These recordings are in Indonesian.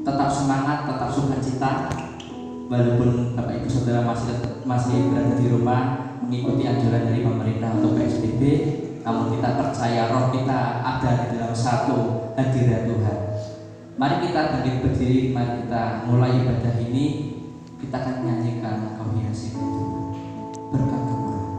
tetap semangat, tetap sukacita, walaupun Bapak Ibu Saudara masih berada di rumah mengikuti anjuran dari pemerintah untuk PSBB, namun kita percaya roh kita ada di dalam satu hadirat Tuhan. Mari kita bangkit berdiri, mari kita mulai ibadah ini. Kita akan menyanyikan Kau hiasi Tuhan, berkat kemurahan.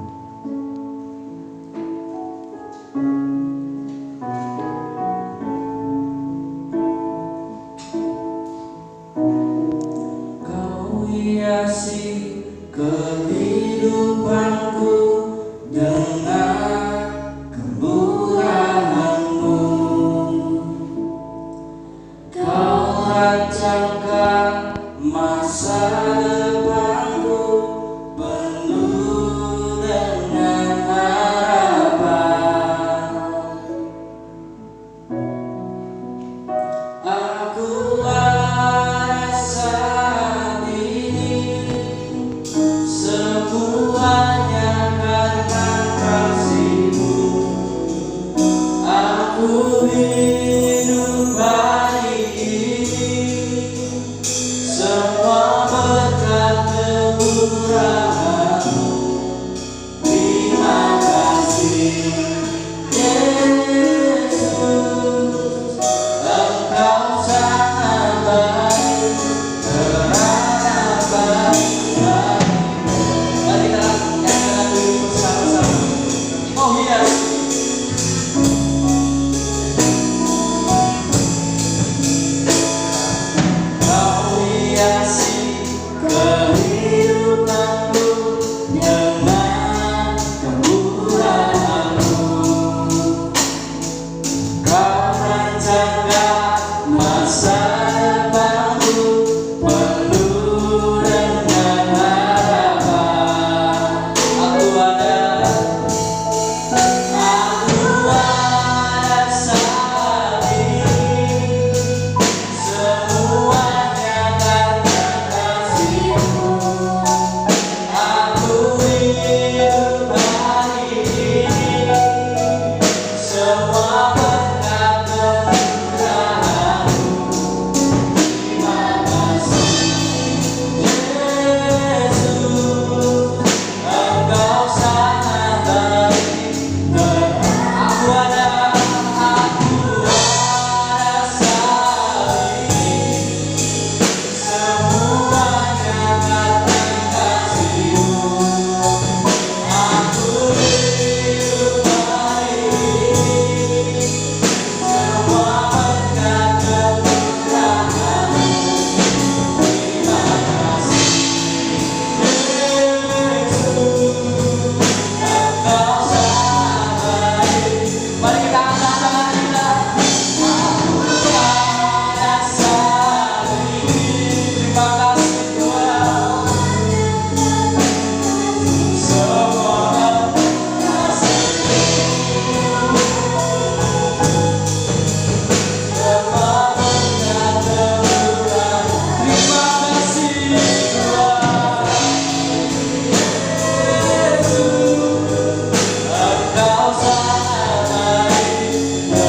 Kau hiasi kehidupanku dengan kemurahan-Mu. Kau rancangkan masa depanku penuh dengan harapan. Aku ada saat ini semuanya karena kasih-Mu. Aku hidup hari ini semua berkat kemurahan-Mu. Terima kasih Yesus, Engkau sangat baik, kerana baik bagimu. Mari kita nyanyikan lagu ini bersama-sama. Oh hias. Kau hiasi kehidupanku dengan kemurahan-Mu. Kau rancangkan masa depanku penuh dengan harapan. Aku ada saat ini semuanya karena kasih-Mu. Aku hidup hari ini semua berkat kemurahan-Mu. Terima kasih Yesus, Engkau sangat baik. Aku ada saat ini semuanya karena kasih-Mu. Aku hidup hari ini semua berkat kemurahan-Mu. Terima kasih Yesus, Engkau sangat baik. Mari kita angkat tangan kita. Aku ada saat ini. Terima kasih Tuhan. Semua kasih-Mu, semua berkat kemurahan. Terima kasih Tuhan. Yesus, Engkau sangat baik, kerana baik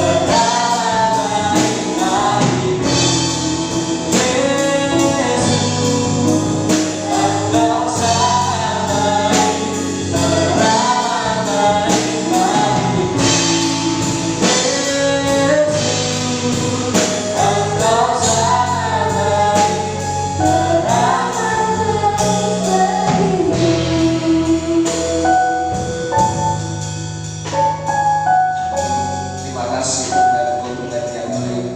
bagimu. Yesus, Engkau sangat baik, kerana baik bagimu. Yesus, Engkau sangat baik, kerana baik bagimu. Terima kasih Tuhan untuk Tuhan yang baik.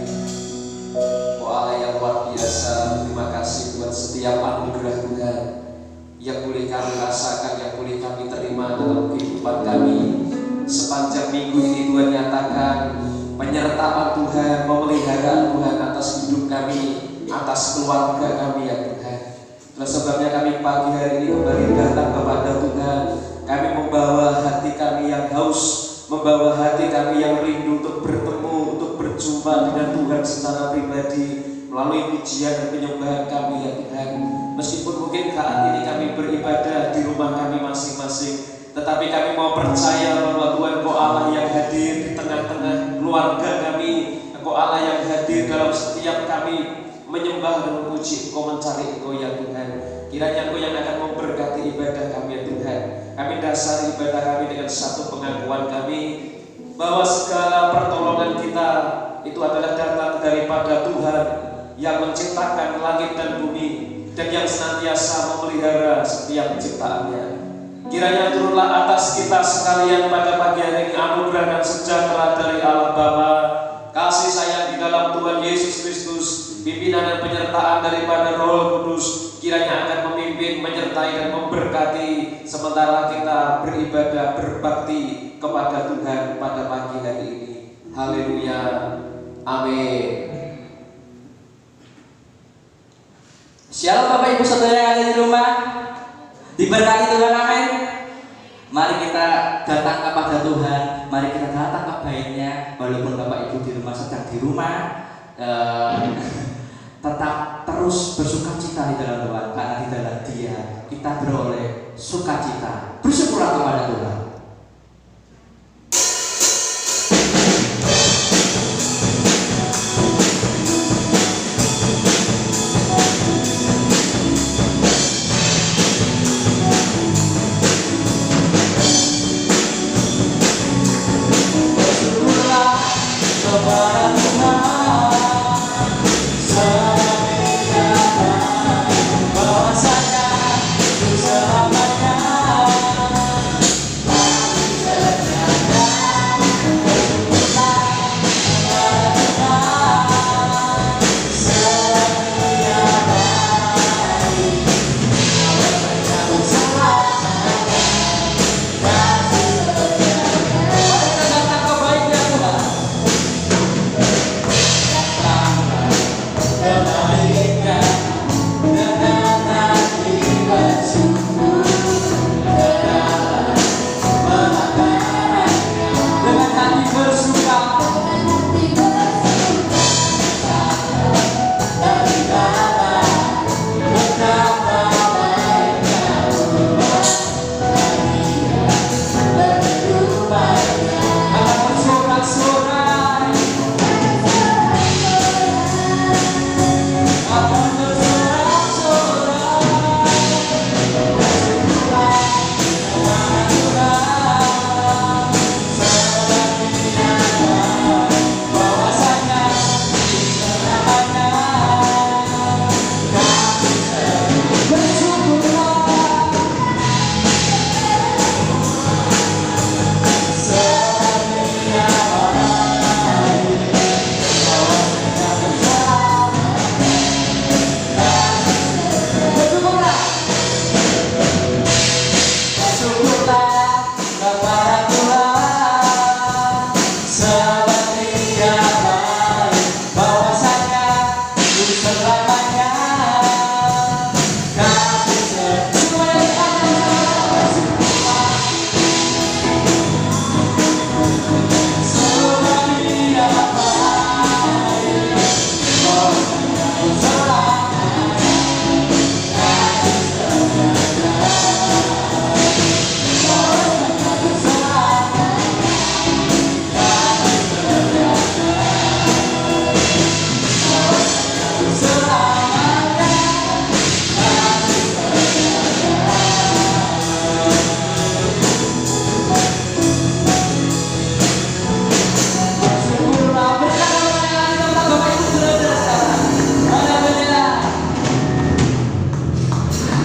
Oh Allah yang luar biasa, terima kasih buat setiap anugerah Tuhan yang boleh kami rasakan, yang boleh kami terima dalam kehidupan kami. Sepanjang minggu ini Tuhan nyatakan penyertaan Tuhan, pemeliharaan Tuhan atas hidup kami, atas keluarga kami ya Tuhan. Itulah sebabnya kami pagi hari ini kembali datang kepada Tuhan. Kami membawa hati kami yang haus, membawa hati kami yang rindu untuk bertemu, untuk berjumpa dengan Tuhan secara pribadi melalui pujian dan penyembahan kami ya Tuhan. Meskipun mungkin saat ini kami beribadah di rumah kami masing-masing, tetapi kami mau percaya bahwa Tuhan Engkau Allah yang hadir di tengah-tengah keluarga kami, Engkau Allah yang hadir dalam setiap kami menyembah dan memuji Engkau, mencari Engkau ya Tuhan. Kiranya Engkau yang akan memberkati ibadah kami ya Tuhan. Kami dasari ibadah kami dengan satu pengakuan kami bahwa segala pertolongan kita itu adalah datang daripada Tuhan yang menciptakan langit dan bumi dan yang senantiasa memelihara setiap ciptaannya. Kiranya turunlah atas kita sekalian pada pagi hari ini anugerah dan sejahtera dari Allah Bapa, kasih sayang di dalam Tuhan Yesus Kristus, pimpinan dan penyertaan daripada Roh Kudus, kiranya akan memimpin, menyertai dan memberkati sementara kita beribadah, berbakti kepada Tuhan pada pagi hari ini. Haleluya, amin. Shalom Bapak Ibu Saudara yang ada di rumah, diberkati Tuhan, amin. Mari kita datang kepada Tuhan, mari kita datang ke baitnya. Walaupun Bapak Ibu di rumah sedang di rumah, tetap terus bersuka cita di dalam Tuhan, karena di dalam Dia kita beroleh sukacita. Bersyukurlah kepada Tuhan.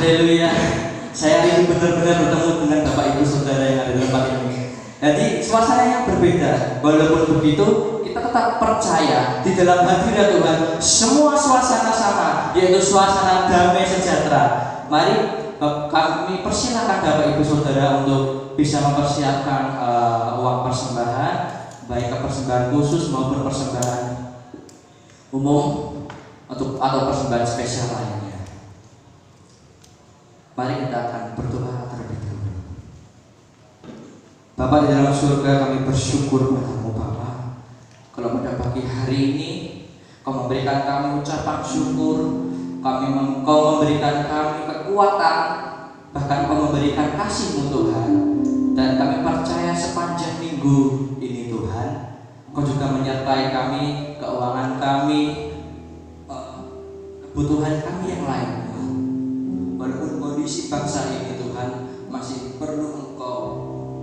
Haleluya. Saya ini benar-benar bertemu dengan Bapak Ibu Saudara yang ada di tempat ini. Jadi suasana yang berbeda. Walaupun begitu, kita tetap percaya di dalam hadirat Tuhan semua suasana sama, yaitu suasana damai sejahtera. Mari kami persilakan Bapak Ibu Saudara untuk bisa mempersiapkan uang persembahan, baik ke persembahan khusus maupun persembahan umum atau persembahan spesial lainnya. Mari kita akan berdoa terlebih dahulu. Bapa di dalam surga, kami bersyukur padamu Bapa, kalau pada pagi hari ini Kau memberikan kami ucapan syukur, Kau memberikan kami kekuatan, bahkan Kau memberikan kasih-Mu Tuhan. Dan kami percaya sepanjang minggu ini Tuhan, Kau juga menyertai kami, keuangan kami, kebutuhan kami yang lain Tuhan. Walaupun kondisi bangsa ini Tuhan masih perlu Engkau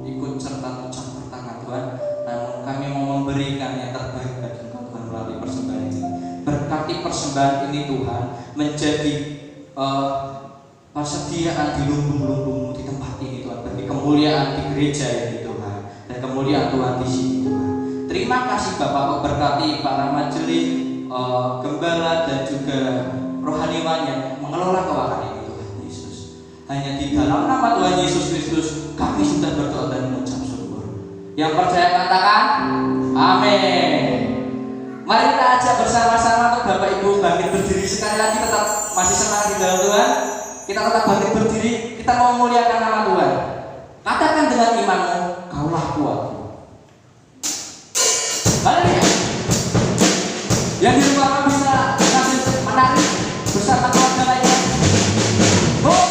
ikut serta campur tangan Tuhan, namun kami mau memberikan yang terbaik bagi Engkau Tuhan melalui persembahan ini. Berkati persembahan ini Tuhan menjadi persediaan di lumbung-lumbung di tempat ini Tuhan, bagi kemuliaan di gereja ini Tuhan, dan kemuliaan Tuhan di sini Tuhan. Terima kasih Bapak, berkati para majelis, gembala dan juga rohaniwan yang mengelola keuangan ini Tuhan Yesus. Hanya di dalam nama Tuhan Yesus Kristus kami sudah berdoa dan mengucap syukur. Yang percaya katakan amin. Mari kita ajak bersama-sama untuk Bapak Ibu bangkit berdiri sekali lagi, tetap masih semangat di dalam Tuhan. Kita tetap bangkit berdiri, kita mau memuliakan nama Tuhan. Katakan dengan imanmu, kaulah kuat. Haleluya. Yang di rumah bisa sambil menari bersama keluarga lainnya. Oh.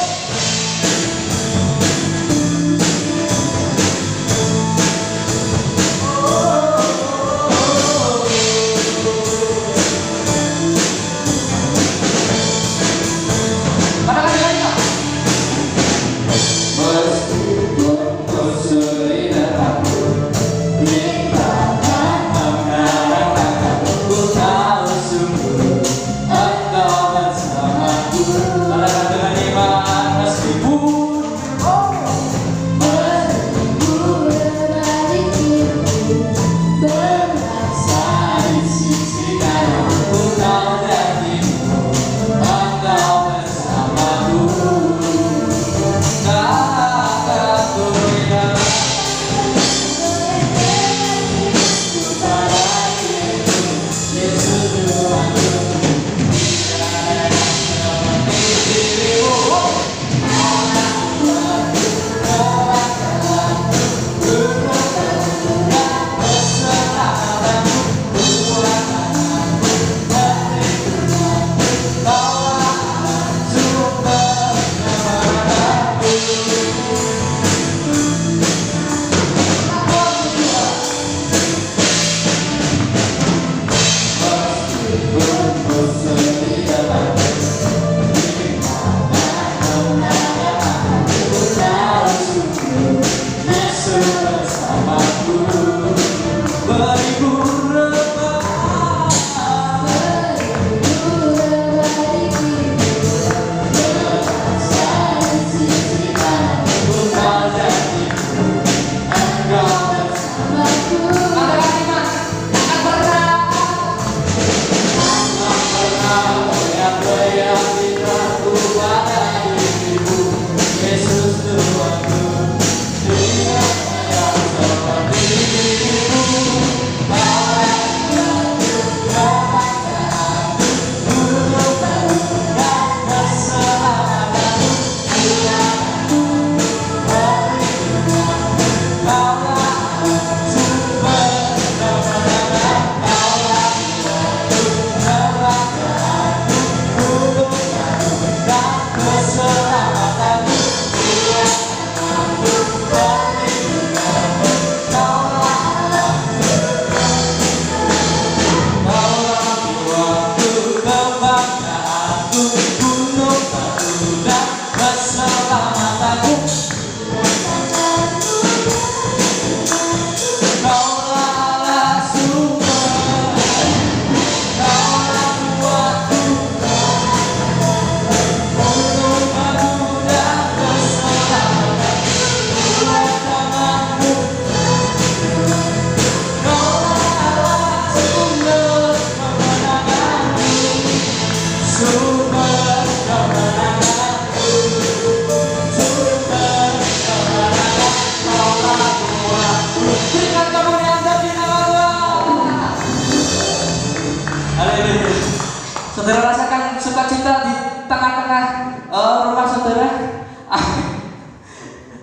Saudara rasakan sukacita di tengah-tengah rumah saudara.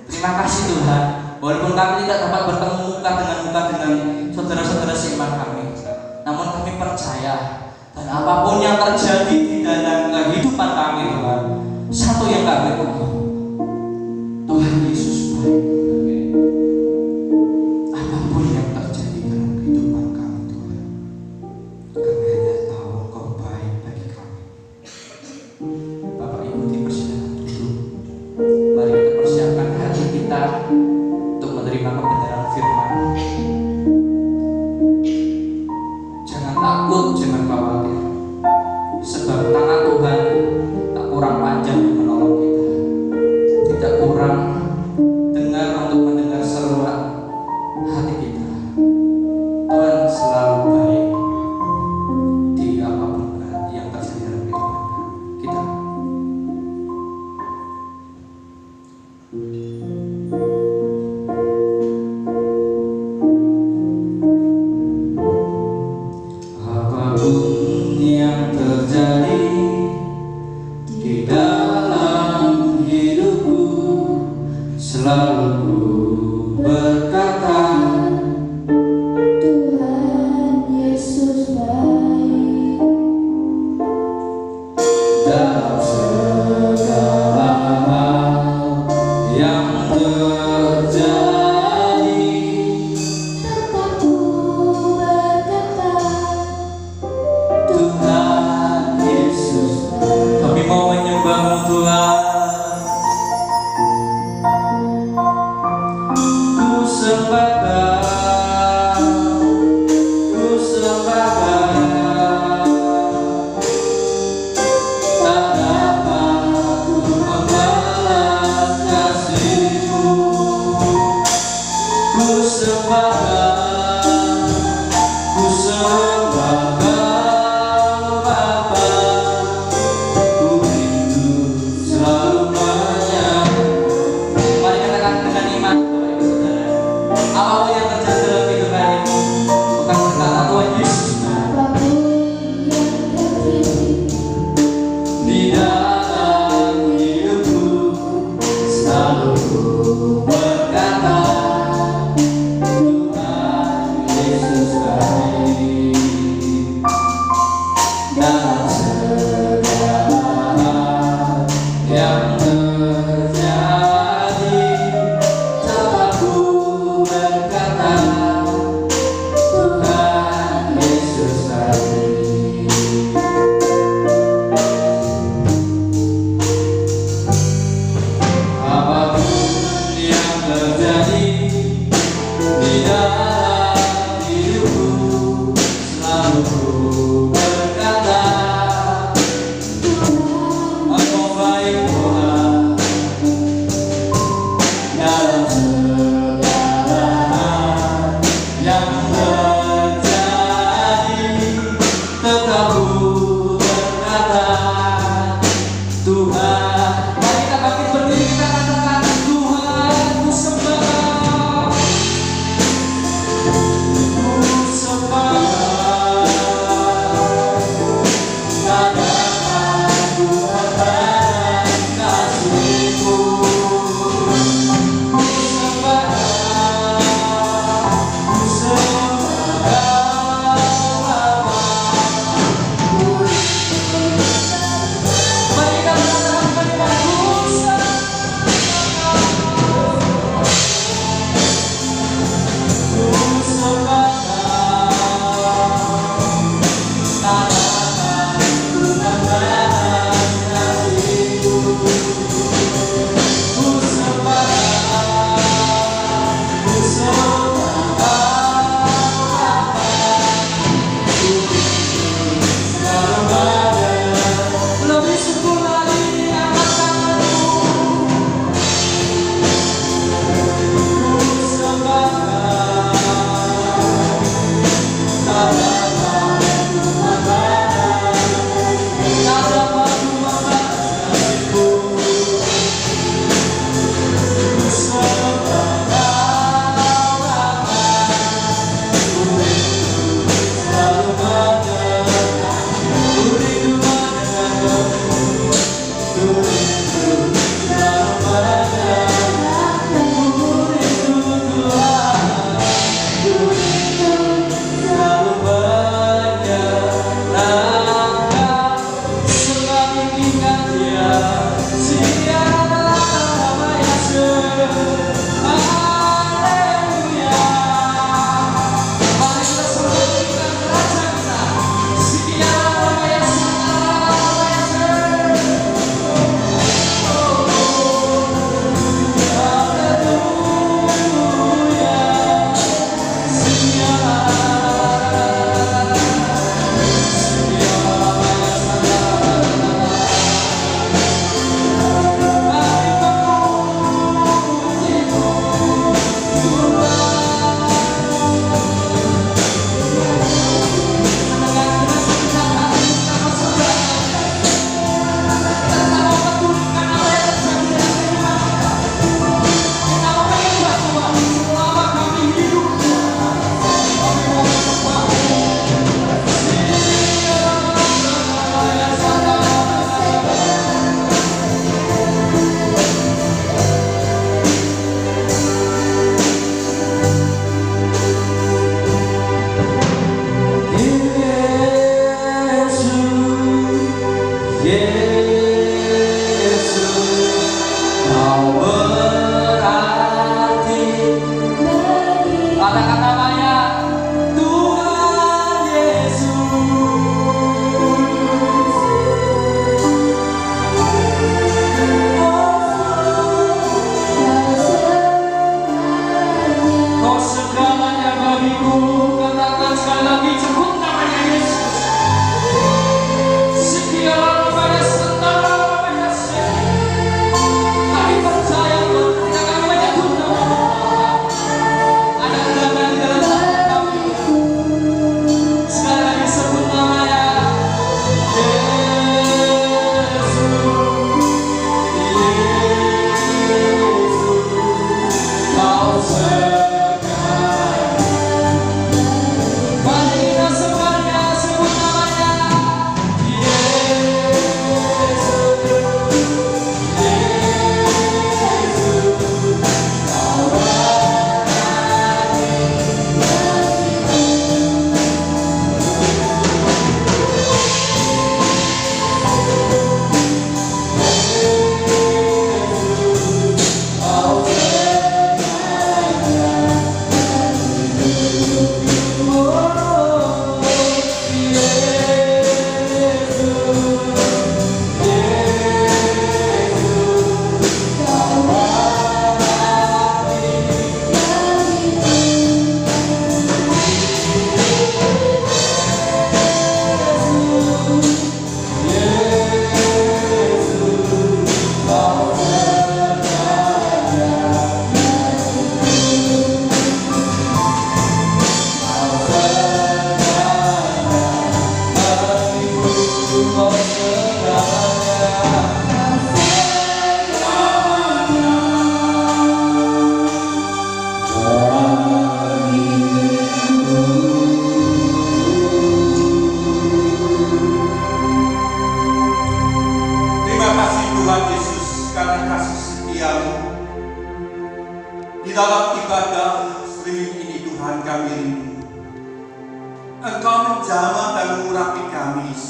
Terima kasih Tuhan. Walaupun kami tidak dapat bertemu muka dengan saudara-saudara seiman kami, namun kami percaya dan apapun yang terjadi di dalam kehidupan kami Tuhan, satu yang kami tahu, Tuhan Yesus baik. Apapun yang terjadi dalam kehidupan kami Tuhan, kami hanya tahu Engkau baik bagi kami.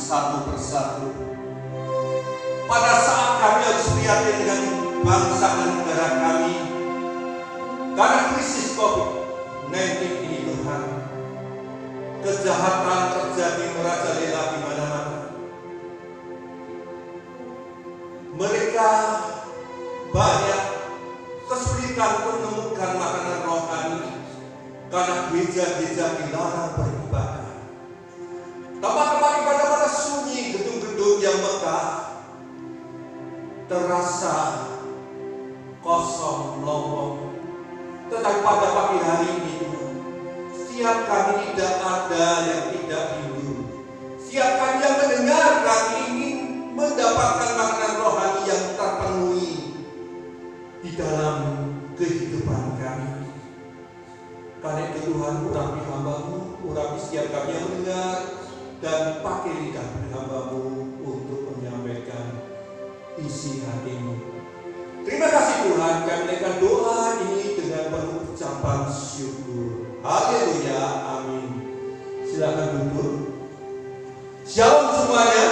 satu persatu. Pada saat kami harus prihatin dengan bangsa dan negara kami karena krisis COVID-19 ini, Tuhan, kejahatan terjadi merajalela di mana-mana. Mereka banyak kesulitan untuk menemukan makanan rohani karena gereja-gereja dilarang beribadah. Tempat-tempat ibadah pada sunyi, gedung-gedung yang megah terasa kosong, lowong. Tetapi pada pagi hari ini, setiap kami tidak ada yang tidak rindu. Setiap kami yang mendengar kami ingin mendapatkan makanan rohani yang terpenuhi di dalam kehidupan kami. Karena itu Tuhan, urapi hamba-Mu, urapi setiap kami yang mendengar, dan pakai lidah hamba-Mu untuk menyampaikan isi hati-Mu. Terima kasih Tuhan, kami naikkan doa ini dengan penuh ucapan syukur. Haleluya, amin. Silakan duduk. Shalom semuanya.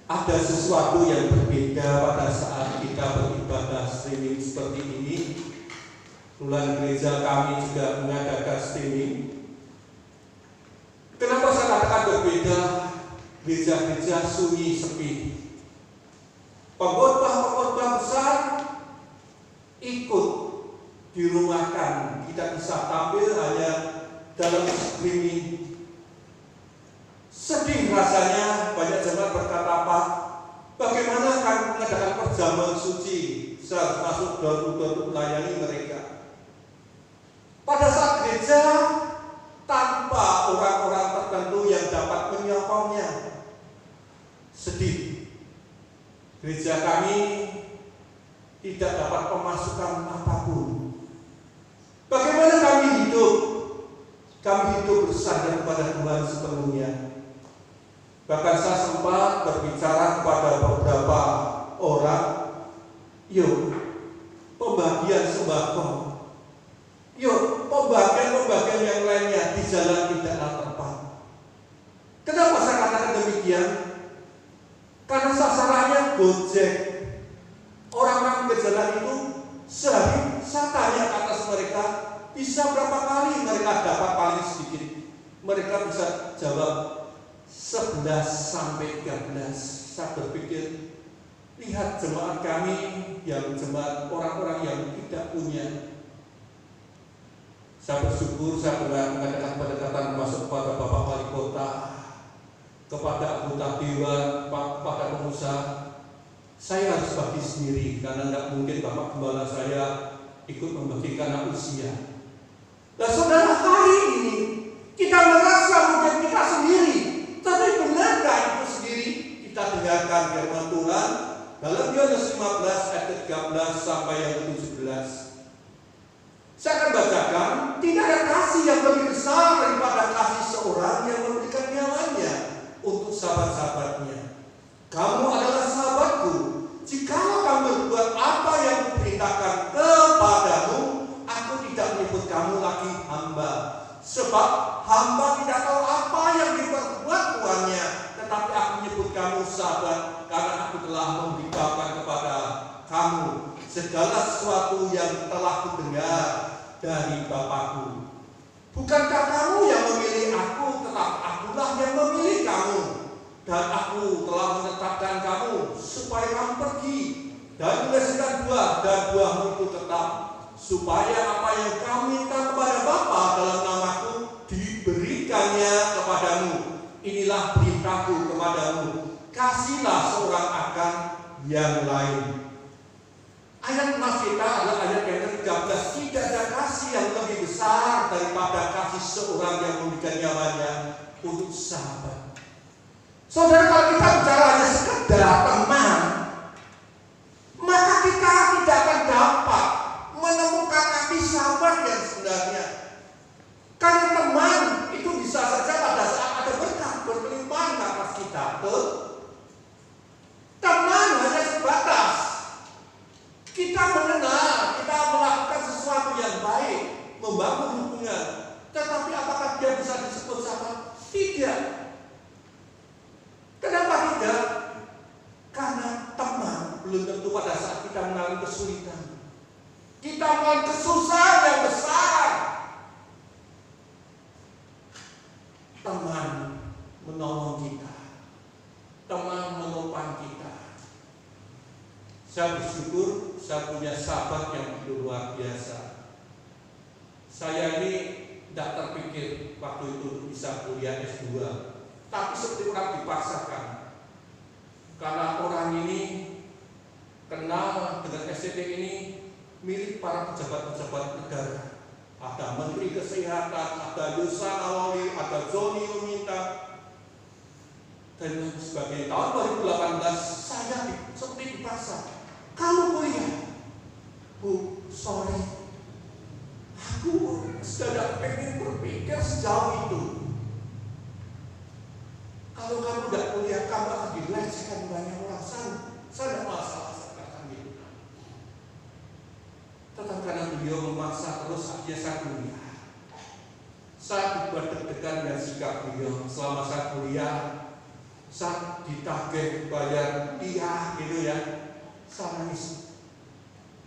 Ada sesuatu yang berbeda pada saat kita beribadah streaming seperti ini. Kebetulan gereja kami juga mengadakan streaming. Kenapa saya katakan berbeda? Gereja-gereja sunyi sepi. Pengkhotbah besar ikut dirumahkan, tidak bisa tampil hanya dalam streaming. Sedih rasanya, banyak jemaat berkata, Pak, bagaimana kami mengadakan perjamuan suci saat masuk door-to-door untuk melayani mereka? Pada saat gereja tanpa orang-orang tertentu yang dapat menyokongnya. Sedih. Gereja kami tidak dapat pemasukan apapun. Bagaimana kami hidup? Kami hidup bersandar kepada Tuhan sepenuhnya. Bahkan saya sempat berbicara kepada beberapa orang, yuk pembagian sembako, yuk pembagian yang lainnya di jalan tidaklah tepat. Kenapa saya katakan demikian? Karena sasarannya Gojek. Orang-orang ke jalan itu sehari saya tanya ke atas mereka, bisa berapa kali mereka dapat paling sedikit? Mereka bisa jawab 11 sampai 13. Saya berpikir, lihat jemaat kami yang jemaat orang-orang yang tidak punya. Saya bersyukur saya pernah mengadakan pendekatan masuk kepada Bapak Wali Kota, kepada anggota dewan, kepada pengusaha. Saya harus bagi sendiri karena tidak mungkin Bapak Gembala saya ikut membagi karena usia. Dan saudara, hari ini kita merasa mungkin kita sendiri, tapi benarkah itu sendiri? Kita dengarkan firman Tuhan dalam Yohanes 15 ayat 13 sampai yang ke-17. Saya akan bacakan, tidak ada kasih yang lebih besar daripada kasih seorang yang memberikan nyawanya untuk sahabat-sahabatnya. Kamu adalah sahabatku jikalau kamu berbuat apa yang kuperintahkan kepadamu. Aku tidak menyebut kamu lagi hamba, sebab hamba tidak tahu apa yang diperbuat tuannya, tetapi aku menyebut kamu sahabat, karena aku telah memberitahukan kepada kamu segala sesuatu yang telah kudengar dari Bapakku. Bukankah kamu yang memilih aku, tetapi akulah yang memilih kamu, dan aku telah menetapkan kamu supaya kamu pergi dan menghasilkan buah, dan buahmu itu tetap, supaya apa yang kamu minta kepada Bapa dalam namaku diberikannya kepadamu. Inilah perintahku kepadamu, kasihlah seorang akan yang lain. Ayat mas kita adalah ayat yang ke-13. Tidak ada kasih yang lebih besar daripada kasih seorang yang memberikan nyawanya untuk sahabat. Saudara, kalau kita bicara hanya sekedar teman, maka kita tidak akan dapat menemukan arti sahabat yang sebenarnya. Karena teman itu bisa saja pada saat ada berkat berkelimpahan atas kita. Teman hanya sebatas kita mengenal, kita melakukan sesuatu yang baik, membangun hubungan. Tetapi apakah dia bisa disebut sahabat? Tidak. kesulitan, kita mengalami kesusahan yang besar, teman menolong kita, teman menopang kita. Saya bersyukur saya punya sahabat yang luar biasa. Saya ini tidak terpikir waktu itu bisa kuliah S2, tapi seperti orang dipaksakan. Karena orang ini kenal dengan SCT ini milik para pejabat-pejabat negara. Ada Menteri Kesehatan, ada Yusuf Nawawi, ada Joni Uminta, dan lain sebagainya. Tahun 2018 saya seperti dipaksa. Kamu kuliah, Bu, sorry, aku sudah pengen berpikir sejauh itu. Kalau kamu tidak kuliah, kamu akan dilecehkan banyak orang. Saya tidak masalah, saya katakan gitu. Tetapi karena beliau memaksa terus, akhirnya saya kuliah. Saya dibuat deg-degan dengan sikap beliau. Selama saya kuliah, saya ditagih bayar dia gitu ya. Saya nangis.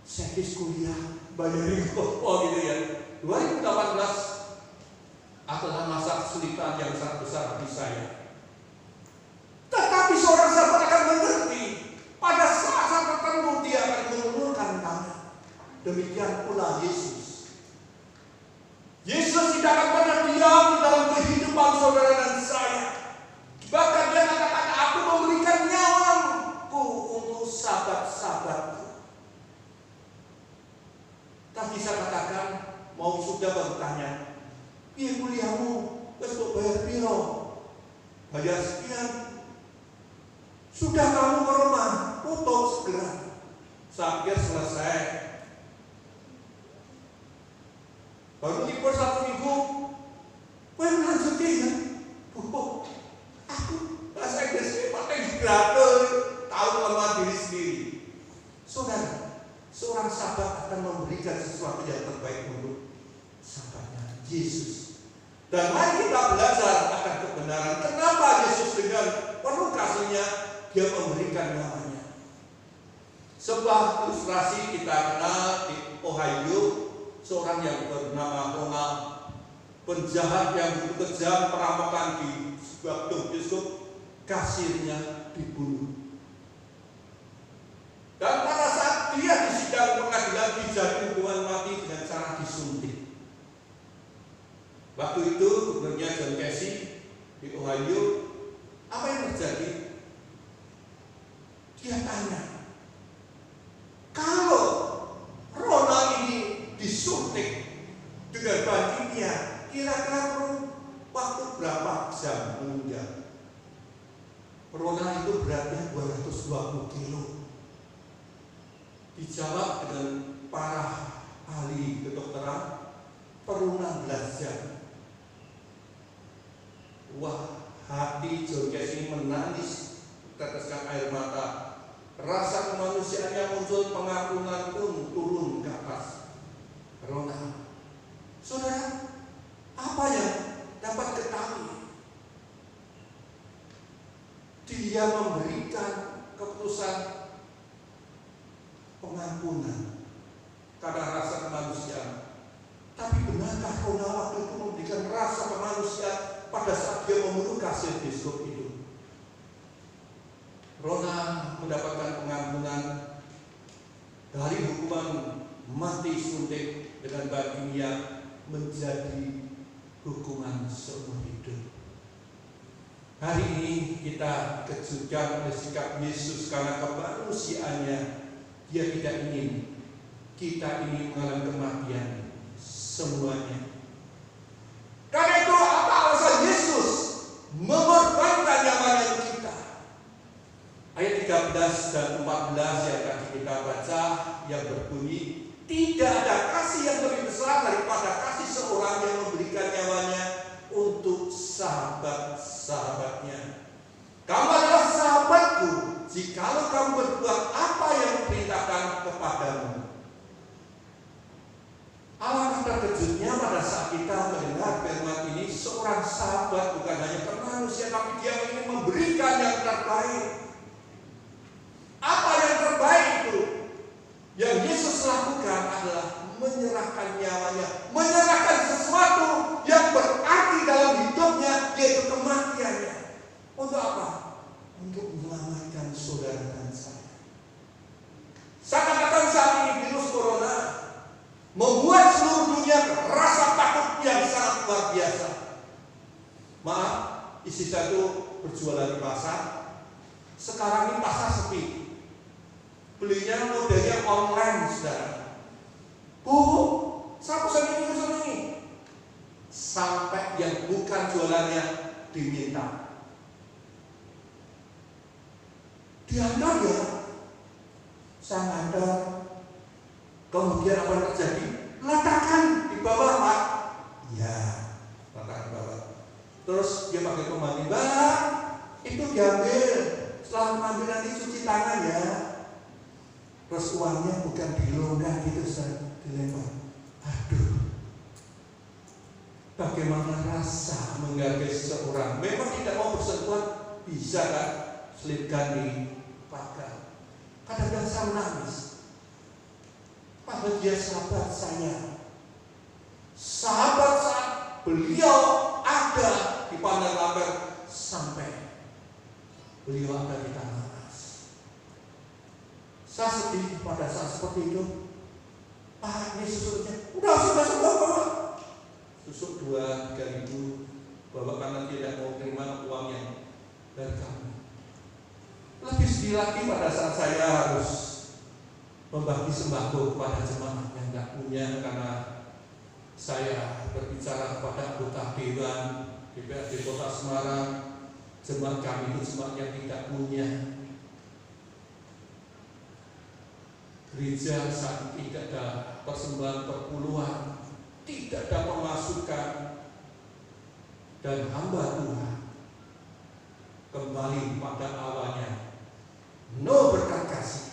Saya kuliah, bayarin kok gitu ya. 2018 adalah masa kesulitan yang sangat besar bagi saya. Tetapi seorang sahabat akan mengerti pada saat tertentu dia akan mengulurkan tangan. Demikian pula Yesus. Yesus tidak akan pernah diam di dalam kehidupan saudara dan saya. Bahkan dia katakan, aku memberikan nyawaku untuk sahabat-sahabatku. Tadi saya katakan, mau sudah bertanya, piye kuliahmu? Wes kok bayar piro? Bayar sekian. Sudah kamu ke rumah, tutup segera. Saya pikir selesai. Baru libur 1 minggu, lanjutin ya. Aku bahasa Inggris pakai gratis, tahu lemah diri sendiri. Saudara, seorang sahabat akan memberikan sesuatu yang terbaik untuk sahabatnya, Yesus. Dan mari kita belajar akan kebenaran. Kenapa Yesus dengan penuh kasihnya dia memberikan namanya. Sebuah ilustrasi kita kenal di Ohio, seorang yang bernama Ronald, penjahat yang begitu kejam, perampokan di sebuah gedung bioskop, kasirnya dibunuh. Dan pada saat dia di sidang pengadilan dijatuhi hukuman mati dengan cara disuntik. Waktu itu gubernurnya John Casey di Ohio, apa yang terjadi? Dia tanya, kalau Ronald ini disuntik dengan bandingnya, kira-kira perlu waktu berapa jam meninggal? Ronald itu beratnya 220 kilo. Dijawab dengan para ahli kedokteran, perlu 16 jam. Wah, hati John Casey menangis, teteskan air mata. Rasa kemanusiaannya muncul, pengampunan pun turun ke atas Ronald. Saudara, apa yang dapat ketahui? Dia memberikan keputusan pengampunan karena rasa kemanusiaan. Tapi benarkah Ronald waktu itu memberikan rasa kemanusiaan pada saat dia membunuh kasir biskop itu? Ronald mendapatkan pengampunan dari hukuman mati suntik dengan baginya menjadi hukuman seumur hidup. Hari ini kita dikejutkan oleh sikap Yesus karena kemanusiaannya. Dia tidak ingin kita ini mengalami kematian semuanya. Karena itu apa alasan Yesus mengorbankan nyawanya kita? Ayat 13 dan 14 yang tadi kita baca yang berbunyi, tidak ada kasih yang lebih besar daripada kasih seorang yang memberikan nyawanya untuk sahabat-sahabatnya. Kamu adalah sahabatku jikalau kamu berbuat apa yang kuperintahkan kepadamu. Alangkah terkejutnya pada saat kita mendengar firman ini, seorang sahabat bukan hanya kemanusiaan, tapi dia ingin memberikan yang terbaik. Apa yang terbaik itu? Yang saudara dan saya. Saya katakan saat ini virus corona membuat seluruh dunia rasa takut yang sangat luar biasa. Maaf, istri saya itu berjualan di pasar. Sekarang ini pasar sepi. Belinya modelnya online, saudara. Bu, saya pesan ini. Sampai yang bukan jualannya diminta. Diantar ya. Saya ngantar. Kemudian apa yang terjadi? Letakkan di bawah, Pak. Ya, letakkan di bawah. Terus dia pakai pemandi, Bang, itu diambil. Setelah mengambil nanti cuci tangan ya. Terus uangnya bukan dilonggak gitu, saya dilempar. Aduh, bagaimana rasa menghargai seseorang? Memang tidak mau bersentuhan, bisa kan? Selipkan di pagar. Kadang-kadang saya menangis. Padahal dia sahabat saya. Sahabat saat beliau ada di Padang Lampir sampai beliau ada di tanah atas. Saya sedih pada saat seperti itu. Pak, ini susuknya. Udah, bawa. Susuk 2-3 ribu. Bawa karena tidak mau terima uangnya dari kami. Lebih sedih lagi pada saat saya harus membagi sembako kepada jemaat yang tidak punya, karena saya berbicara kepada anggota dewan DPRD Kota Semarang, jemaat kami itu jemaat yang tidak punya. Gereja saat tidak ada persembahan perpuluhan, tidak ada pemasukan, dan hamba Tuhan kembali pada awalnya. No berkat kasih.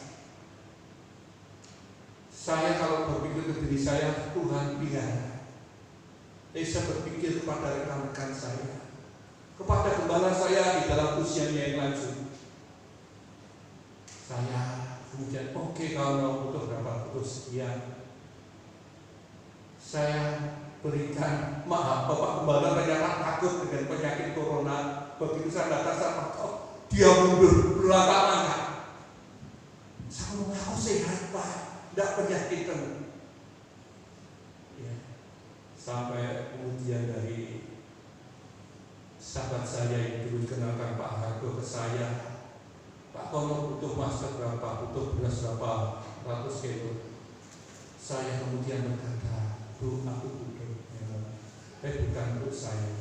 Saya kalau berpikir ke diri saya, Tuhan biar. Saya berpikir kepada rekan-rekan saya, kepada gembala saya di dalam usianya yang lanjut. Saya kemudian kalau butuh berapa, butuh sekian. Saya berikan, maaf Bapak Gembala ternyata takut dengan penyakit corona. Begitu saya datang, saya takut, dia mundur berlangkah-langkah. Saya ngomong, aku sehat Pak, tidak penyakitan. Ya. Sampai kemudian dari sahabat saya yang dulu dikenalkan Pak Hargo ke saya, Pak, kalau butuh masker berapa, butuh beras berapa, 100 kilo. Saya kemudian berkata, Bu, aku butuh. Bukan untuk saya.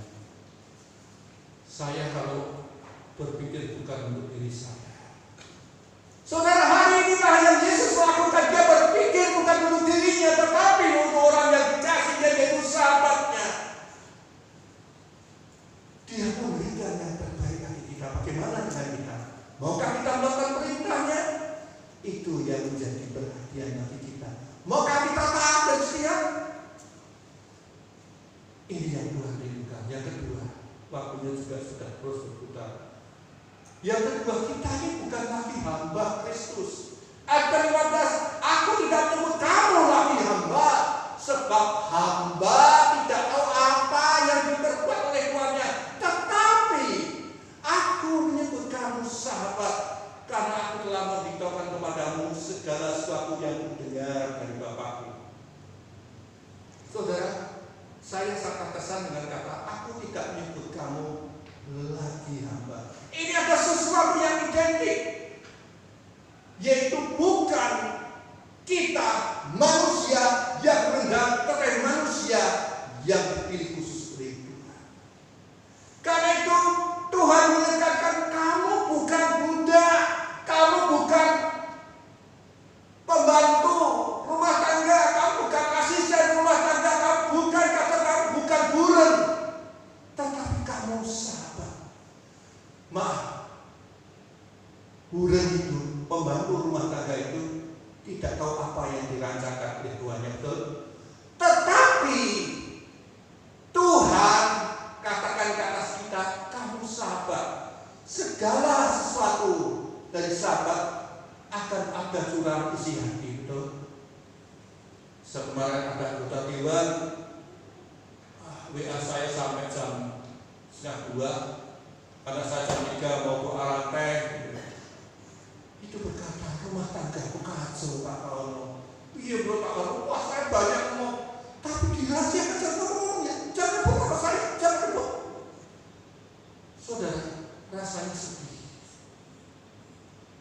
Saya kalau berpikir bukan untuk diri saya. Saudara, hari ini yang Yesus lakukan, dia berpikir bukan untuk dirinya, tetapi untuk orang yang dikasihnya, yaitu sahabatnya. Dia memberikan yang terbaik bagi kita. Bagaimana dengan kita? Maukah kita melakukan perintahnya? Itu yang menjadi perhatian bagi kita. Maukah kita taat dan setia? Ini yang Tuhan rindukan. Yang kedua, waktunya juga sudah terus berputar. Yang kedua, kita ini bukan lagi hamba Kristus. Ayat 15, aku tidak menyebut kamu lagi hamba, sebab hamba tidak tahu apa yang diperbuat oleh tuannya. Tetapi aku menyebut kamu sahabat, karena aku telah memberitahukan kepadamu segala sesuatu yang kudengar dari Bapakku. Saudara, saya sangat terkesan dengan kata aku tidak menyebut kamu lagi hamba. Ini ada sesuatu yang identik, yaitu bukan kita manusia yang rendah, tetapi manusia yang dipilih khusus oleh Tuhan. Karena itu Tuhan menekankan kamu bukan budak, kamu bukan pembantu rumah tangga, kamu bukan asisten rumah tangga, kamu bukan buron, tetapi kamu sahabat. Maaf, buron itu, pembantu rumah tangga itu tidak tahu apa yang dirancangkan oleh Tuhannya, betul? Tetapi Tuhan katakan ke atas kita, kamu sahabat. Segala sesuatu dari sahabat akan ada curahan isi hati, betul? Kemarin ada anggota dewan, WA saya sampai jam 1:30, karena saya jam 3 mau ke arah teh. Rasul Pak Kaono. Iya bro Pak Kaono, wah saya banyak ngomong, tapi dirahasiakan jangan ngomongnya, jangan pun sama saya, jangan pun. Saudara, rasanya sedih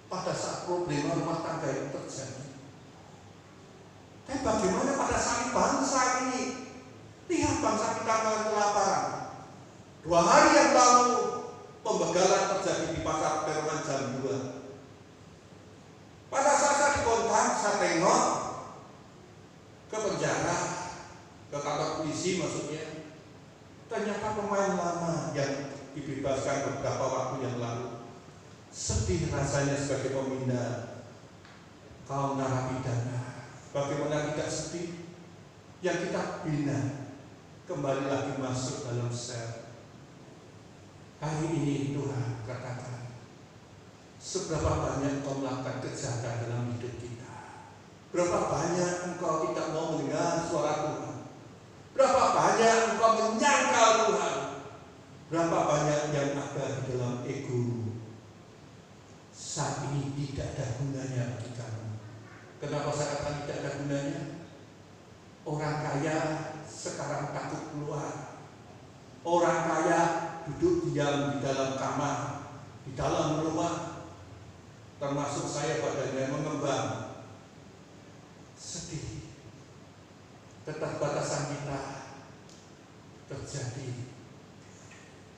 pada saat problema rumah tangga itu terjadi. Tapi bagaimana pada saat bangsa ini? Lihat bangsa kita mengalami kelaparan. 2 hari yang lalu pembegalan terjadi di pasar Perumahan jam 2. Pada saat saya dikontak, saya tengok ke penjara, ke kantor polisi maksudnya. Ternyata pemain lama yang dibebaskan beberapa waktu yang lalu. Sedih rasanya sebagai pembina kaum narapidana. Bagaimana tidak sedih yang kita bina kembali lagi masuk dalam sel. Hari ini Tuhan katakan, seberapa banyak engkau melakukan kejahatan dalam hidup kita. Berapa banyak engkau tidak mau mendengar suara Tuhan. Berapa banyak engkau menyangkal Tuhan. Berapa banyak yang ada di dalam ego. Saat ini tidak ada gunanya bagi kamu. Kenapa saya katakan tidak ada gunanya? Orang kaya sekarang takut keluar. Orang kaya duduk diam di dalam kamar, di dalam rumah. Termasuk saya badannya mengembang. Sedih. Keterbatasan kita terjadi.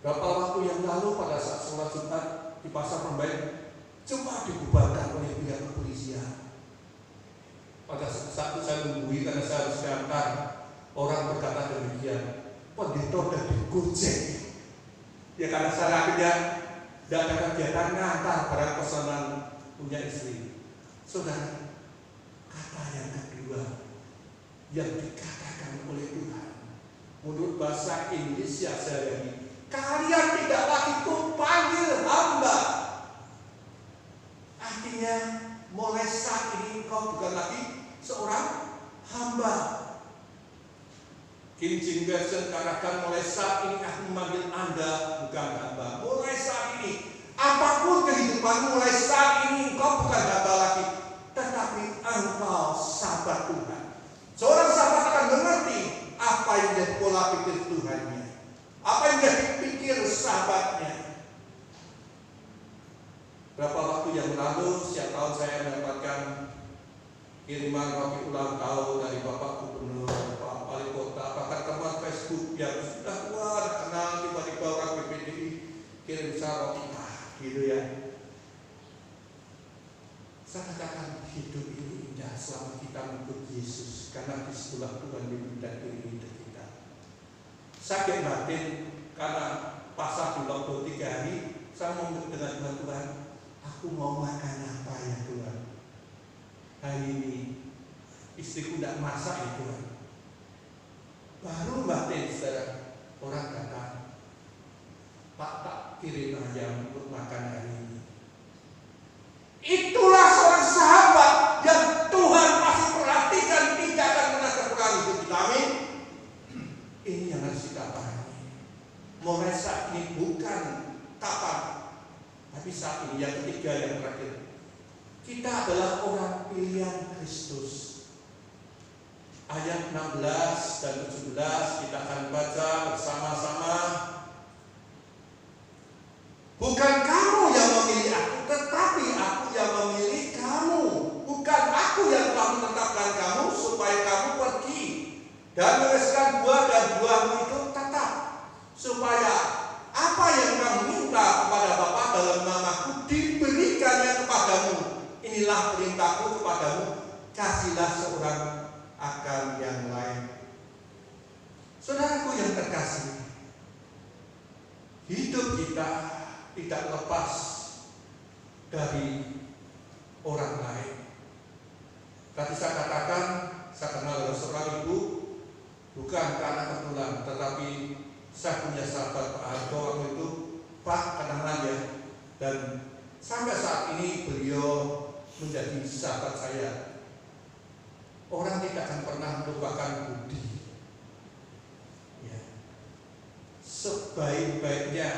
Berapa waktu yang lalu pada saat sholat Jumat di Pasar Pembaik cuma dibubarkan oleh pihak kepolisian. Pada saat itu saya menunggu karena saya harus diantar. Orang berkata demikian, pendeta udah digojek. Ya karena saya akhirnya tidak ada kegiatan ngantar barang pesanan punya istri. Saudara, kata yang kedua yang dikatakan oleh Tuhan menurut bahasa Indonesia sehari-hari, kalian tidak lagi kupanggil hamba. Artinya mulai saat ini engkau bukan lagi seorang hamba. King James Version katakan mulai saat ini aku memanggil Anda bukan hamba. Mulai saat ini, apapun kehidupanmu, mulai saat ini engkau bukan hamba lagi, tetapi engkau sahabat Tuhan. Seorang sahabat akan mengerti apa yang jadi pola pikir Tuhannya, apa yang jadi pikir sahabatnya. Berapa waktu yang lalu, setiap tahun saya mendapatkan kiriman roti ulang tahun dari Bapak Gubernur, Pak Wali Kota, bahkan teman Facebook yang sudah tua kenal, tiba-tiba orang BPDI kirim saya roti, gitu ya. Saya katakan hidup ini indah selama kita mengikut Yesus, karena disitulah Tuhan memberikan hidup kita. Sakit batin karena pasar di lockdown 3 hari, saya ngomong dengan Tuhan, aku mau makan apa ya Tuhan? Hari ini istriku tidak masak ya Tuhan. Baru batin saudara, orang kata, Pak tak kirim ayam untuk makan hari ini. Itulah seorang sahabat yang Tuhan masih perhatikan, tidak akan pernah terkurang hidup kita. Amin. Ini yang harus kita pahami. Mulai saat ini bukan kapan, tapi saat ini yang ketiga yang terakhir. Kita adalah orang pilihan Kristus. Ayat 16 dan 17 kita akan baca bersama-sama. Bukan kamu yang memilih aku, tetapi aku yang memilih kamu. Bukan aku yang telah menetapkan kamu supaya kamu pergi dan menghasilkan buah, dan buahmu itu tetap, supaya apa yang kamu minta kepada Bapa dalam namaku diberikannya kepadamu. Inilah perintahku kepadamu, kasihlah seorang akan yang lain. Saudaraku yang terkasih, hidup kita tidak lepas dari orang lain. Tadi saya katakan, saya kenal seorang ibu, bukan karena kebetulan, tetapi saya punya sahabat Pak Harto waktu itu, Pak kenalan ya, dan sampai saat ini beliau menjadi sahabat saya. Orang tidak akan pernah melupakan budi. Ya. Sebaik-baiknya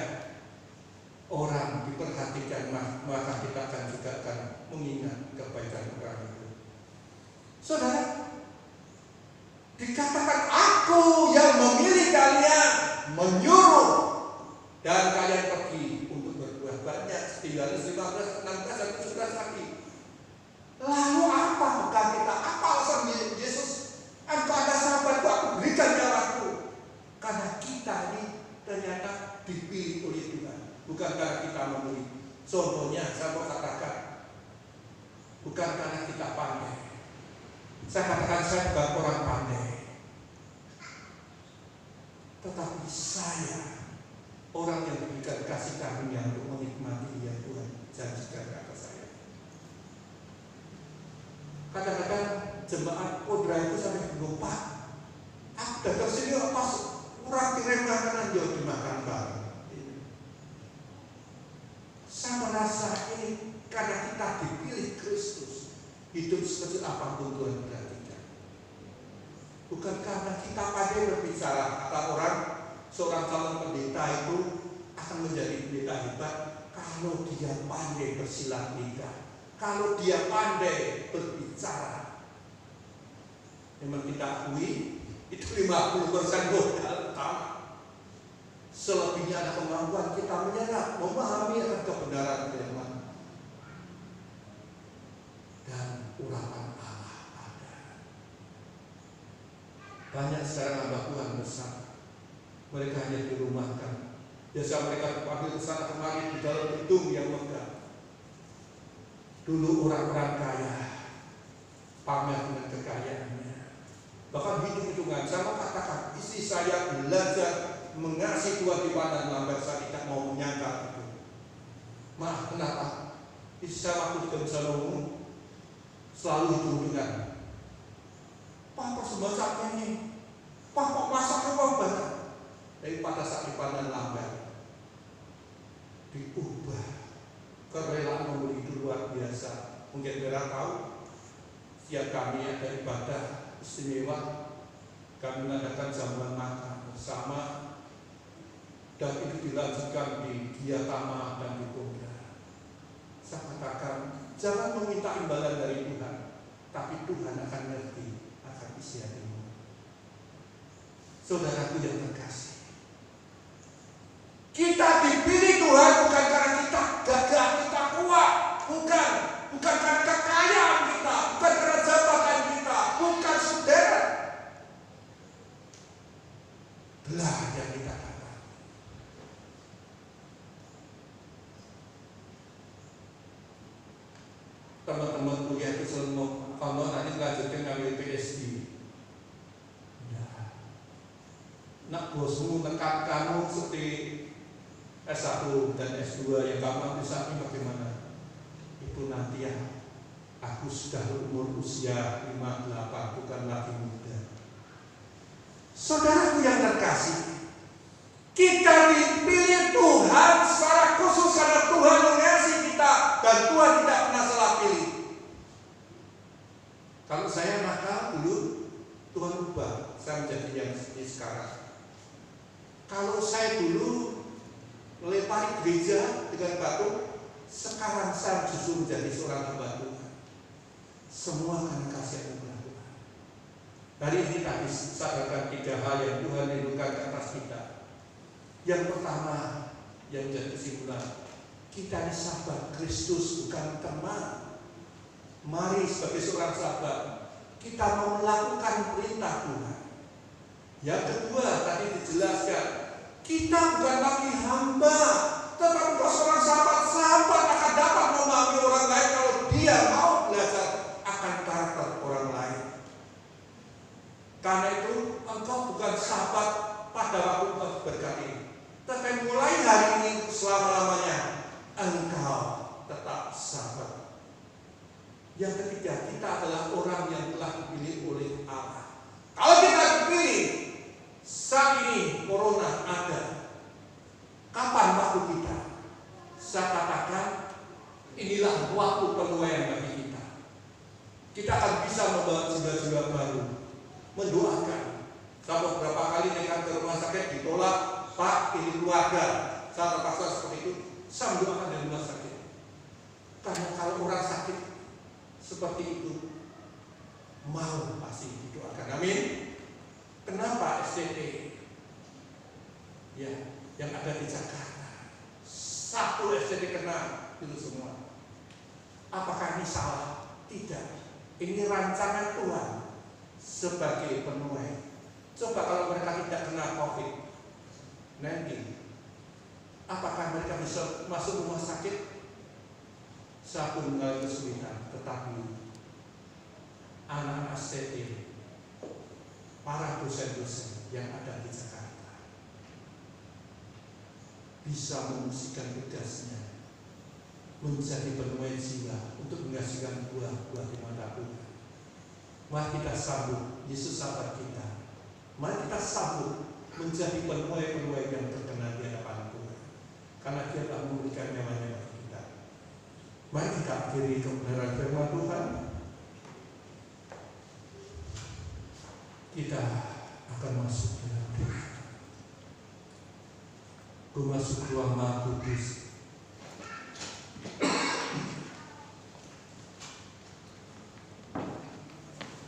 orang diperhatikan, maka kita akan juga akan mengingat kebaikan orang itu. Saudara, dikatakan aku yang memilih kalian, menyuruh, dan kalian pergi untuk berbuat banyak. Yohanes 15, 16, dan 17 lagi. Lalu apa bekal kita? Apa alasan Yesus? Engkau ada sahabatku, aku berikan nyawaku. Karena kita ini ternyata dipilih oleh Tuhan, bukan karena kita memilih. Contohnya saya mau katakan, bukan karena kita pandai. Saya katakan saya bukan orang pandai, tetapi saya orang yang diberikan kasih karunia untuk menikmati yang Tuhan janjikan kepada saya. Kadang-kadang jemaat Kodra itu sampai bingung, Pak, aku datang sini pas orang kirim makanan dia dimakan bareng. Saya merasa ini karena kita dipilih Kristus, hidup sekecil apapun Tuhan perhatikan. Bukan karena kita pandai berbicara. Kata orang, seorang calon pendeta itu akan menjadi pendeta hebat kalau dia pandai bersilat lidah, kalau dia pandai berbicara. Memang kita akui itu 50% modal utama. Selebihnya ada kemampuan kita menyerap, memahami akan kebenaran firman. Dan urapan Allah ada. Banyak sekarang hamba Tuhan besar, mereka hanya dirumahkan. Biasa mereka panggil ke sana kemari di dalam gedung yang megah. Dulu orang-orang kaya pamer dengan kekayaannya, bahkan hitung-hitungan. Saya mau katakan, istri saya belajar mengasihi Tuhan di padang lambat, saya tidak mau menyangka itu. Maaf, kenapa? Istri saya waktu tidak bisa ngomong, selalu hitung-hitungan. Pak, sebanyak ini, Pak, kok masaknya kok banyak? Tapi pada saat di padang lambat, diubah kerelaan membeli itu luar biasa. Mungkin mereka tahu, setiap kami ada ibadah istimewa, kami mengadakan jamuan makan bersama, dan itu dilanjutkan di Giatama dan di Kodra. Saya katakan, jangan meminta imbalan dari Tuhan, tapi Tuhan akan ngerti akan isi hatimu. Saudaraku yang terkasih, kita dipilih Tuhan bukan karena kita gagah, kita kuat, bukan karena kekayaan kita, bukan karena jabatan kita, bukan saudara. Belajar kita kata. Teman-teman kuliah itu selalu kalau nanti lanjutkan ngambil PhD. Nak bosmu menekan kamu seperti S1 dan S2 yang kamu bisa ini bagaimana? Itu nanti ya, aku sudah umur usia 58, bukan lagi muda. Saudaraku yang terkasih, kita dipilih Tuhan secara khusus karena Tuhan mengasihi kita dan Tuhan tidak pernah salah pilih. Kalau saya nakal dulu, Tuhan ubah, saya menjadi yang seperti sekarang. Kalau saya dulu melempari gereja dengan batu, sekarang saya justru menjadi seorang hamba Tuhan. Semua karena kasih anugerah Tuhan. Hari ini tadi sadarkan 3 hal yang Tuhan rindukan ke atas kita. Yang pertama, yang menjadi kesimpulan, kita ini sahabat Kristus, bukan teman. Mari sebagai seorang sahabat, kita mau melakukan perintah Tuhan. Yang kedua, tadi dijelaskan, kita bukan lagi hamba, tetapi kalau seorang sahabat akan dapat memahami orang lain kalau dia mau belajar akan karakter orang lain. Karena itu, engkau bukan sahabat pada waktu engkau berkati, tetapi mulai hari ini selama-lamanya engkau tetap sahabat. Yang ketiga, kita adalah orang yang telah dipilih oleh Allah. Kalau kita dipilih, saat ini corona ada, kapan waktu kita? Saya katakan, inilah waktu penuaian bagi kita. Kita akan bisa membawa jiwa-jiwa baru, mendoakan. Saya beberapa kali dengan ke rumah sakit ditolak, Pak, ini keluarga. Saya terpaksa seperti itu, saya mendoakan dari rumah sakit. Karena kalau orang sakit seperti itu, mau pasti didoakan. Amin. Kenapa STT? Ya, yang ada di Jakarta. Satu STT kena itu semua. Apakah ini salah? Tidak. Ini rancangan Tuhan sebagai penuai. Coba kalau mereka tidak kena COVID-19, apakah mereka bisa masuk rumah sakit? Saya pun mengalami kesulitan, tetapi anak-anak STT, para dosen-dosen yang ada di Jakarta bisa mengungsikan tugasnya menjadi penuai jiwa untuk menghasilkan buah-buah di mata Tuhan. Mari kita sambut Yesus sahabat kita. Mari kita sambut menjadi penuai-penuai yang terkenal di hadapan Tuhan, karena Dia telah memberikan nyawanya bagi kita. Mari kita akhiri kebenaran firman Tuhan. Kita akan masuk dalam doa. Memasuki ruang Maha Kudus.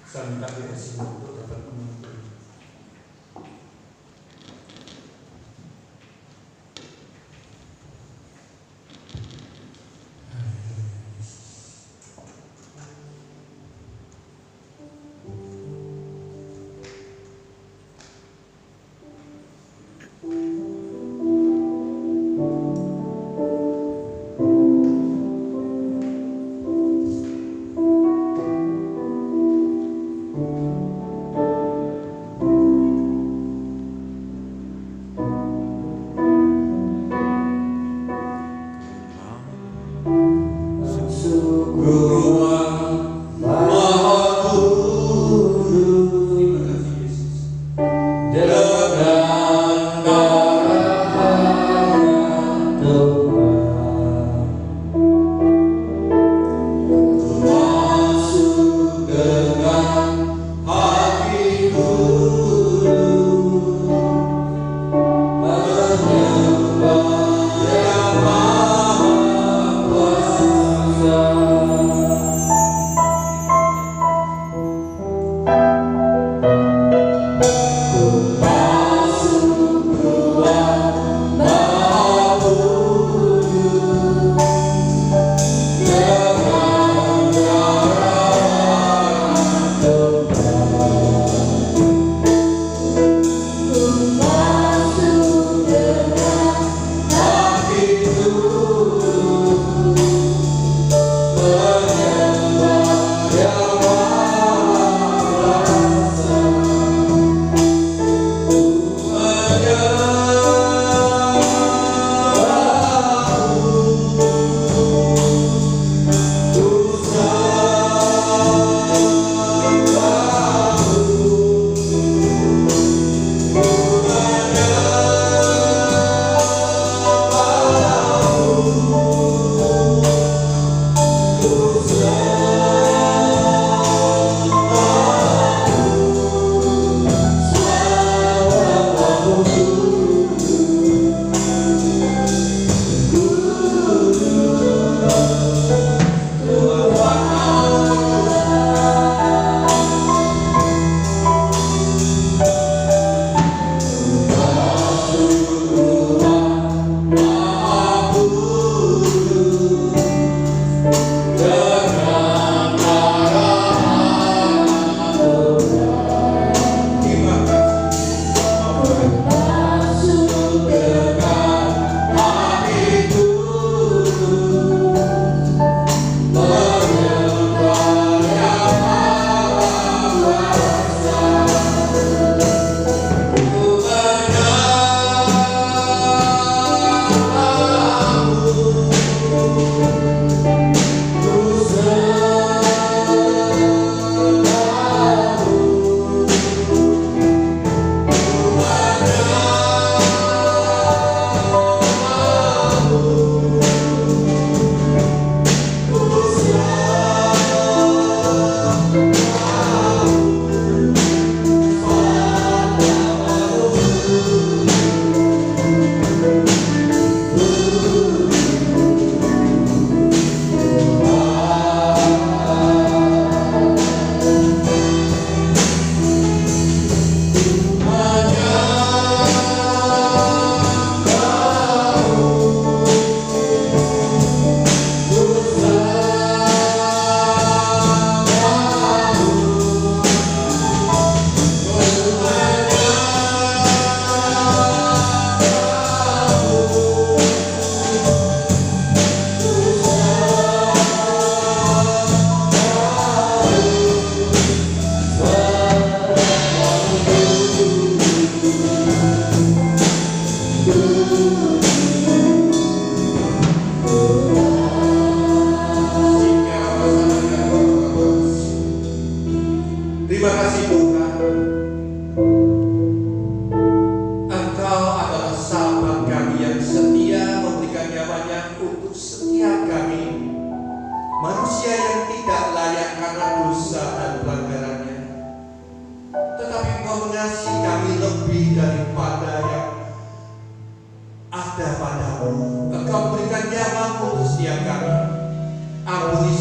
Saya minta dikasih untuk dapat menuntut.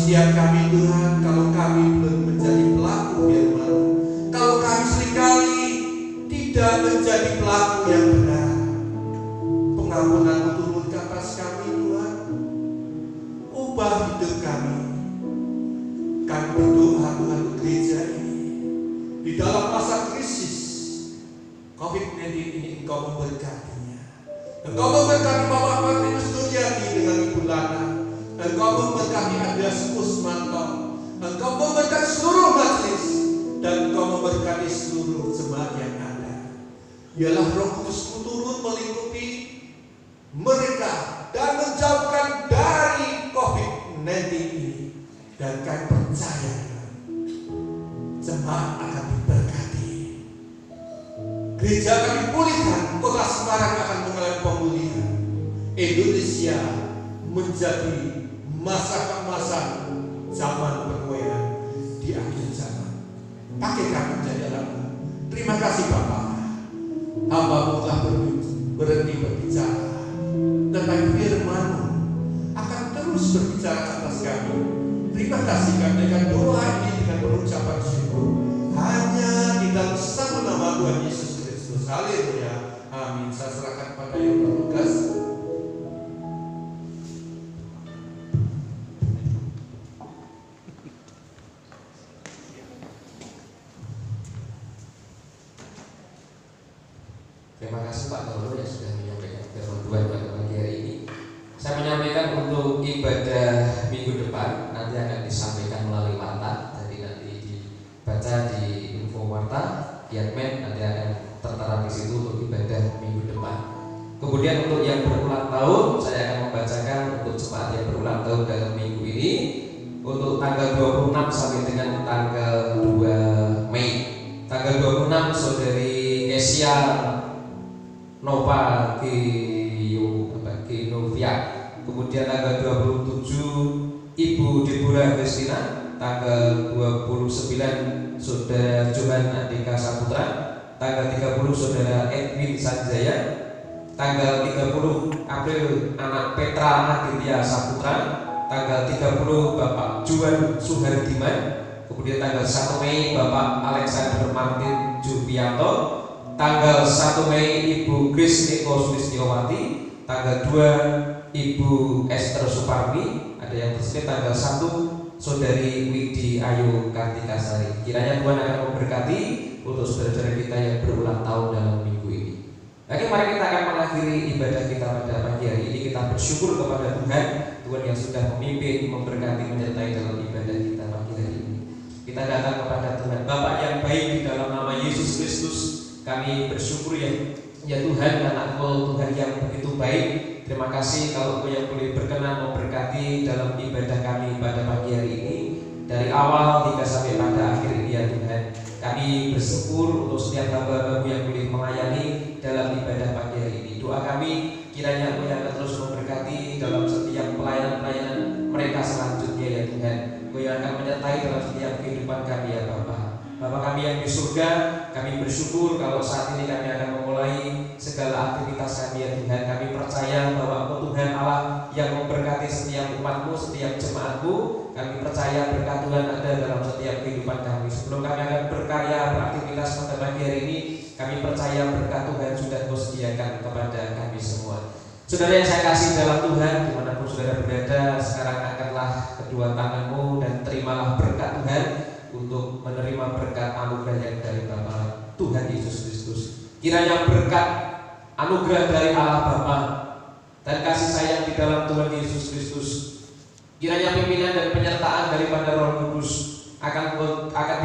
setiap kami Tuhan, kalau kami belum menjadi pelaku firman, kalau kami seringkali tidak menjadi pelaku yang benar, pengampunan-Mu turun ke atas kami Tuhan. Ubah hidup kami. Kami berdoa Tuhan untuk gereja ini di dalam masa krisis COVID-19 ini Engkau memberkatinya. Engkau memberkati Bapak Martinus Duryadi dengan Ibu Lana. Engkau memberkati Andreas Kusmanto. Engkau memberkati seluruh majelis dan Engkau memberkati seluruh jemaat yang ada. Biarlah Roh Kudus-Mu turun melingkupi mereka dan menjauhkan dari COVID-19 ini. Dan kami percaya jemaat akan diberkati, gereja akan dipulihkan, kota Semarang akan mengalami pemulihan, Indonesia menjadi masa keemasan zaman perwujudan di akhir zaman. Pakai kami menjadi anak-Mu. Terima kasih Bapa, hamba-Mu telah berhenti berbicara, tetapi firman-Mu akan terus berbicara atas kami. Terima kasih karena doa ini dengan pengucapan syukur hanya di dalam satu nama Tuhan Yesus Kristus. Haleluya. Amin. Saya serahkan pada yang bertugas. Terima kasih Pak Toro yang sudah menyampaikan firman Tuhan pada pagi hari ini. Saya menyampaikan untuk ibadah minggu depan nanti akan disampaikan melalui warta. Jadi nanti dibaca di info warta, Kiatmen nanti akan tertera di situ untuk ibadah minggu depan. Kemudian untuk yang berulang tahun, saya akan membacakan untuk jemaat yang berulang tahun dalam minggu ini untuk tanggal 26 sampai dengan tanggal 2 Mei. Tanggal 26 Saudari Kesia Nova Genovia. Kemudian tanggal 27 Ibu Deborah Kristina. Tanggal 29 Saudara Johan Andika Saputra. Tanggal 30 Saudara Edwin Sanjaya. Tanggal 30 April anak Petra Aditya Saputra. Tanggal 30 Bapak Juan Suhardiman. Kemudian tanggal 1 Mei Bapak Alexander Martin Jupianto. Tanggal 1 Mei Ibu Grace Eko Sulistiowati. Tanggal 2 Ibu Esther Suparmi. Ada yang tersebut tanggal 1 Saudari Widi Ayu Kartikasari. Kiranya Tuhan akan memberkati untuk saudara-saudara kita yang berulang tahun dalam minggu ini. Oke, mari kita akan mengakhiri ibadah kita pada pagi hari ini. Kita bersyukur kepada Tuhan yang sudah memimpin, memberkati, menyertai dalam ibadah kita pagi hari ini. Kita datang kepada Tuhan Bapa yang baik di dalam nama Yesus Kristus. Kami bersyukur ya Tuhan, karena Engkau Tuhan yang begitu baik. Terima kasih kalau Engkau yang boleh berkenan memberkati dalam ibadah kami pada pagi hari ini. Dari awal hingga sampai pada akhir ini ya Tuhan. Kami bersyukur untuk setiap hamba-Hamba-Mu yang boleh melayani dalam ibadah pagi hari ini. Doa kami kiranya Engkau yang akan terus memberkati dalam setiap pelayanan-pelayanan mereka selanjutnya ya Tuhan. Engkau yang akan menyertai dalam setiap kehidupan kami ya Bapa. Bapa kami yang di surga, kami bersyukur kalau saat ini kami akan memulai segala aktivitas kami ya Tuhan. Kami percaya bahwa Engkau Tuhan Allah yang memberkati setiap umat-Mu, setiap jemaat-Mu. Kami percaya berkat Tuhan ada dalam setiap kehidupan kami. Sebelum kami akan berkarya, beraktivitas pada pagi hari ini, kami percaya berkat Tuhan sudah Engkau sediakan kepada kami semua. Saudara yang saya kasih dalam Tuhan, dimanapun saudara berada, sekarang angkatlah kedua tanganmu dan terimalah berkat Tuhan untuk menerima berkat anugerah yang dari Bapa Tuhan Yesus Kristus. Kiranya berkat anugerah dari Allah Bapa dan kasih sayang di dalam Tuhan Yesus Kristus, kiranya pimpinan dan penyertaan daripada Roh Kudus akan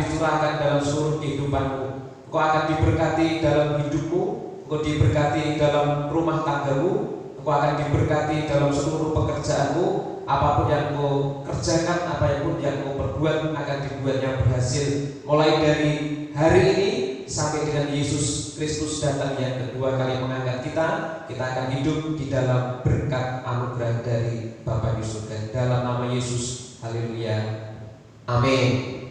dicurahkan dalam seluruh kehidupanmu. Engkau akan diberkati dalam hidupmu, engkau diberkati dalam rumah tanggamu, engkau akan diberkati dalam seluruh pekerjaanmu. Apapun yang engkau kerjakan, apapun yang engkau perbuat akan dibuatnya berhasil. Mulai dari hari ini sampai dengan Yesus Kristus datang yang kedua kali mengangkat kita akan hidup di dalam berkat anugerah dari Bapa di surga. Dalam nama Yesus, haleluya, amin.